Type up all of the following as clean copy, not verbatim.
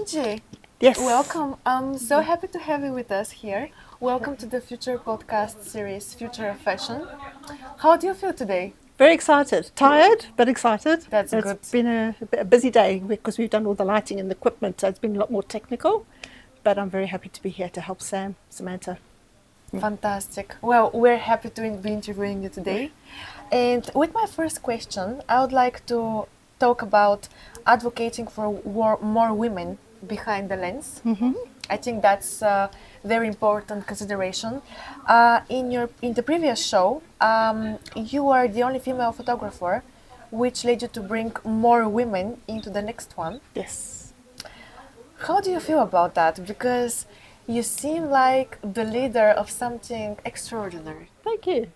Angie, Yes. welcome. I'm so happy to have you with us here. Welcome to the Future podcast series, Future of Fashion. How do you feel today? Very excited. Tired, but excited. That's It's good. been a busy day because we've done all the lighting and the equipment, so it's been a lot more technical. But I'm very happy to be here to help Samantha. Fantastic. Well, we're happy to be interviewing you today. And with my first question, I would like to talk about advocating for more women behind the lens. I think that's a very important consideration. In the previous show, you were the only female photographer, which led you to bring more women into the next one. Yes. How do you feel about that? Because you seem like the leader of something extraordinary. Thank you.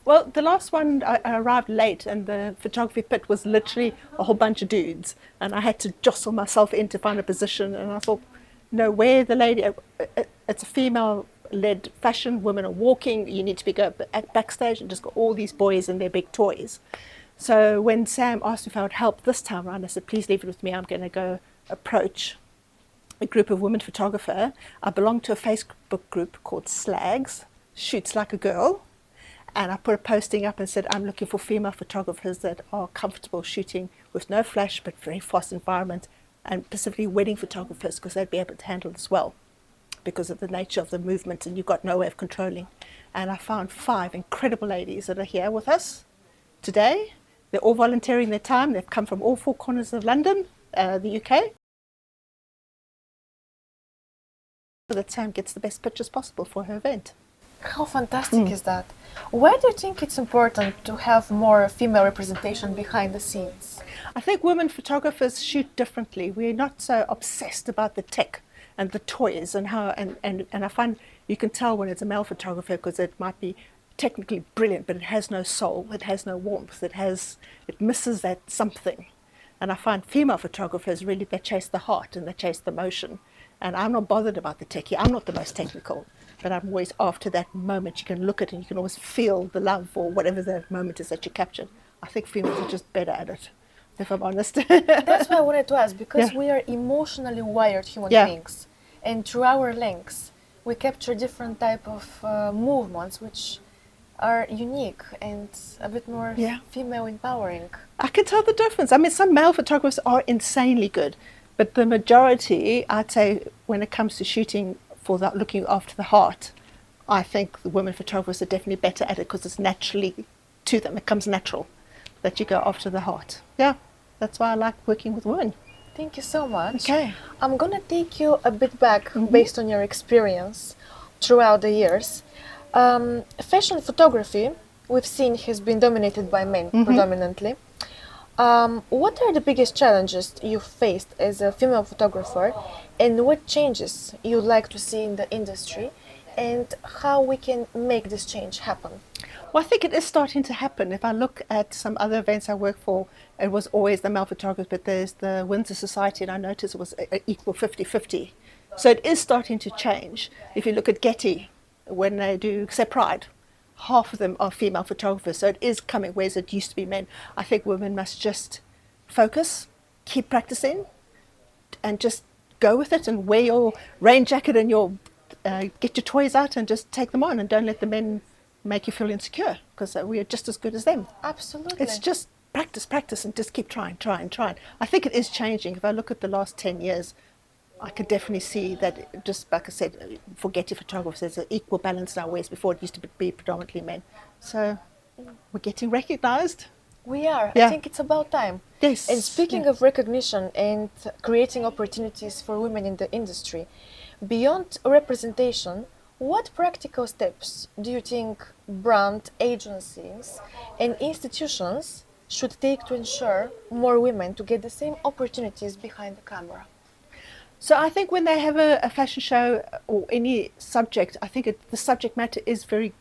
Well, the last one, I arrived late and the photography pit was literally a whole bunch of dudes. And I had to jostle myself in to find a position. And I thought, no, where the lady, it's a female-led fashion, women are walking, you need to go backstage and just got all these boys and their big toys. So when Sam asked if I would help this time around, I said, please leave it with me, I'm going to go approach a group of women photographers. I belong to a Facebook group called Slags, Shoots Like a Girl. And I put a posting up and said, I'm looking for female photographers that are comfortable shooting with no flash, but very fast environment, and specifically wedding photographers, because they'd be able to handle this well because of the nature of the movement and you've got no way of controlling. And I found 5 incredible ladies that are here with us today. They're all volunteering their time. They've come from all 4 corners of London, the UK. So that Sam gets the best pictures possible for her event. How fantastic is that? Why do you think it's important to have more female representation behind the scenes? I think women photographers shoot differently. We're not so obsessed about the tech and the toys and how, and I find you can tell when it's a male photographer because it might be technically brilliant, but it has no soul, it has no warmth, it misses that something. And I find female photographers really, they chase the heart and they chase the motion. And I'm not bothered about the techie. I'm not the most technical, but I'm always after that moment. You can look at it and you can always feel the love or whatever the moment is that you captured. I think females are just better at it, if I'm honest. That's why I wanted to ask, because we are emotionally wired human beings. And through our lens, we capture different type of movements which are unique and a bit more female empowering. I can tell the difference. I mean, some male photographers are insanely good, but the majority, I'd say, when it comes to shooting for that, looking after the heart, I think the women photographers are definitely better at it because it's naturally to them. It comes natural that you go after the heart. Yeah, that's why I like working with women. Thank you so much. Okay. I'm going to take you a bit back based on your experience throughout the years. Fashion photography, we've seen, has been dominated by men predominantly. What are the biggest challenges you faced as a female photographer, and what changes you'd like to see in the industry, and how we can make this change happen? Well, I think it is starting to happen. If I look at some other events I work for, it was always the male photographers, but there's the Windsor Society, and I noticed it was equal 50-50. So it is starting to change. If you look at Getty, when they do Set Pride, half of them are female photographers, so it is coming, whereas it used to be men. I think women must just focus, keep practicing, and just go with it and wear your rain jacket and your get your toys out and just take them on, and don't let the men make you feel insecure, because we are just as good as them. Absolutely. It's just practice and just keep trying. I think it is changing. If I look at the last 10 years, I could definitely see that, just like I said, for Getty photographers, there's an equal balance now, whereas before it used to be predominantly men. So we're getting recognized. We are. Yeah. I think it's about time. Yes. And speaking of recognition and creating opportunities for women in the industry, beyond representation, what practical steps do you think brand agencies and institutions should take to ensure more women to get the same opportunities behind the camera? So I think when they have a fashion show or any subject, I think the subject matter is very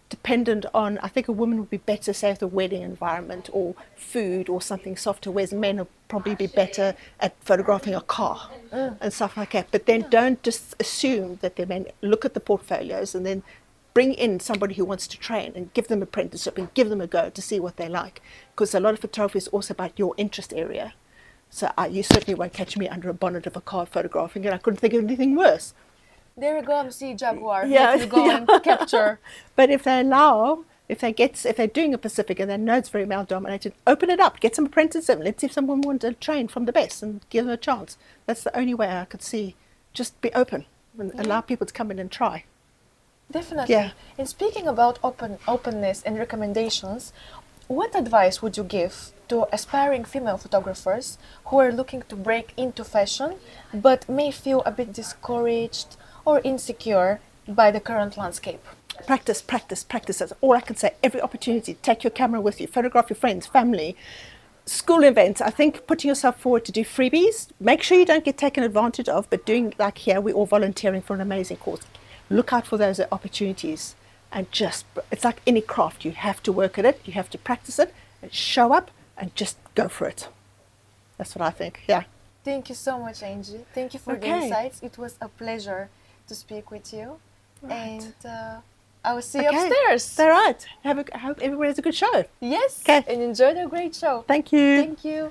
dependent on, I think a woman would be better, say, with a wedding environment or food or something softer, whereas men will probably be better at photographing a car and stuff like that. But then don't just assume that the men. Look at the portfolios and then bring in somebody who wants to train and give them apprenticeship and give them a go to see what they like. Because a lot of photography is also about your interest area. So you certainly won't catch me under a bonnet of a car photographing it. I couldn't think of anything worse. There you go, MC Jaguar. Yeah, Let you go and capture. But if they allow, if they're doing a Pacific and they know it's very male dominated, open it up, get some apprentices in. Let's see if someone wants to train from the best and give them a chance. That's the only way I could see. Just be open and allow people to come in and try. Definitely. Yeah. And speaking about openness and recommendations, what advice would you give to aspiring female photographers who are looking to break into fashion but may feel a bit discouraged or insecure by the current landscape? Practice, practice, practice. That's all I can say. Every opportunity, take your camera with you, photograph your friends, family, school events. I think putting yourself forward to do freebies, make sure you don't get taken advantage of, but doing like here, we're all volunteering for an amazing cause. Look out for those opportunities and it's like any craft. You have to work at it, you have to practice it, and show up and just go for it. That's what I think, yeah. Thank you so much, Angie. Thank you for the insights. It was a pleasure to speak with you. Right. And I will see you upstairs. All right. I hope everyone has a good show. Yes. Okay. And enjoy the great show. Thank you. Thank you.